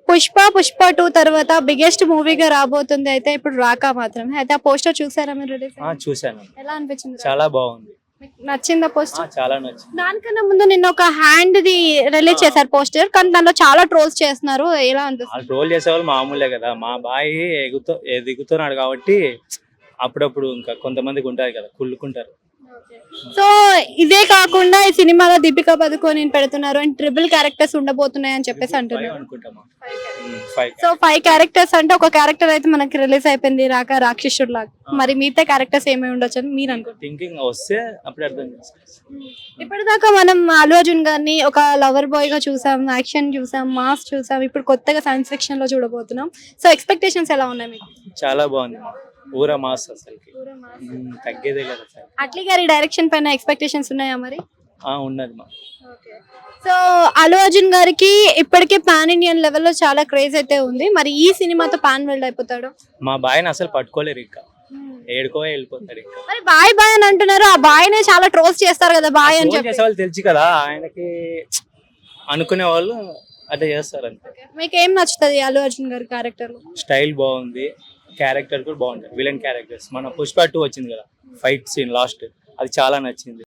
పుష్ప 2 తర్వాత బిగ్గెస్ట్ మూవీగా రాబోతుంది అయితే ఇప్పుడు రాకా మాత్రం అయితే ఆ పోస్టర్ చూసారా మీరు రిలీజ్ చూసాను, ఎలా అనిపించింది చాలా బాగుంది. మీకు నచ్చిందా పోస్టర్ చాలా నచ్చింది. దానికన్నా ముందు నిన్న ఒక హ్యాండ్ ది రిలీజ్ చేశారు పోస్టర్ కానీ దానిలో చాలా ట్రోల్స్ చేస్తున్నారు ఎలా అనిపిస్తుంది వాళ్ళు ట్రోల్ చేసేవాళ్ళు మామూలే కదా. మా బాయ్ ఎదుగుతున్నాడు కాబట్టి అప్పుడప్పుడు ఇంకా కొంతమందికి ఉంటారు కదా, కుళ్ళుకుంటారు. సో ఇదే కాకుండా ఈ సినిమాలో దీపికా పదుకొని పెడుతున్నారు అండ్ ట్రిపుల్ క్యారెక్టర్స్ ఉండబోతున్నాయి అని చెప్పేసి అంటున్నారు. అనుకుంటామా సో 5 క్యారెక్టర్స్ అంటే ఒక క్యారెక్టర్ అయితే మనకి రిలీజ్ అయిపోయింది రాక్షసుడు లాగా, మరి మిగతా క్యారెక్టర్స్ ఏమై ఉండొచ్చు అని మీరు అనుకుంటారు? థింకింగ్ వస్తే అప్పుడు అర్థం చేసుకోవచ్చు. ఇప్పటిదాకా మనం అల్లు అర్జున్ గారిని ఒక లవర్ బాయ్ గా చూసాం, యాక్షన్ చూసాం, మాస్ చూసాం, ఇప్పుడు కొత్తగా సైన్స్ ఫిక్షన్ లో చూడబోతున్నాం. సో ఎక్స్పెక్టేషన్స్ ఎలా ఉన్నాయి మీకు? చాలా బాగుంది, ఊరా మాస్ అసలుకి తగ్గేదే లేదు అసలు. అట్లీ గారి డైరెక్షన్ పైన ఎక్స్పెక్టేషన్స్ ఉన్నాయా మరి? ఉన్నది మా. సో అల్లు అర్జున్ గారికి ఇప్పటికే పాన్ ఇండియన్ లెవెల్లో చాలా క్రేజ్ అయితే ఉంది, మరి ఈ సినిమాతో పాన్ వరల్డ్ అయిపోతాడు? మా బాయ్ని అసలు పట్టుకోలేరు, ఇంకా ఏడుకో వెళ్ళిపోతాడు. ఇంకా మరి బాయ్ అని అంటున్నారు, ఆ బాయ్ నే చాలా ట్రోల్స్ చేస్తారు కదా బాయ్ అని చెప్పి. చేసేవాళ్ళు తెలుసు కదా ఆయనకి, అనుకునే వాళ్ళు అట్లా చేస్తారు అంతే. మీకు ఏం నచ్చుతుంది అల్లు అర్జున్ గారి క్యారెక్టర్? స్టైల్ బాగుంది, క్యారెక్టర్ కూడా బాగుంటుంది. విలన్ క్యారెక్టర్స్ మన పుష్ప 2 వచ్చింది కదా, ఫైట్ సీన్ లాస్ట్, అది చాలా నచ్చింది.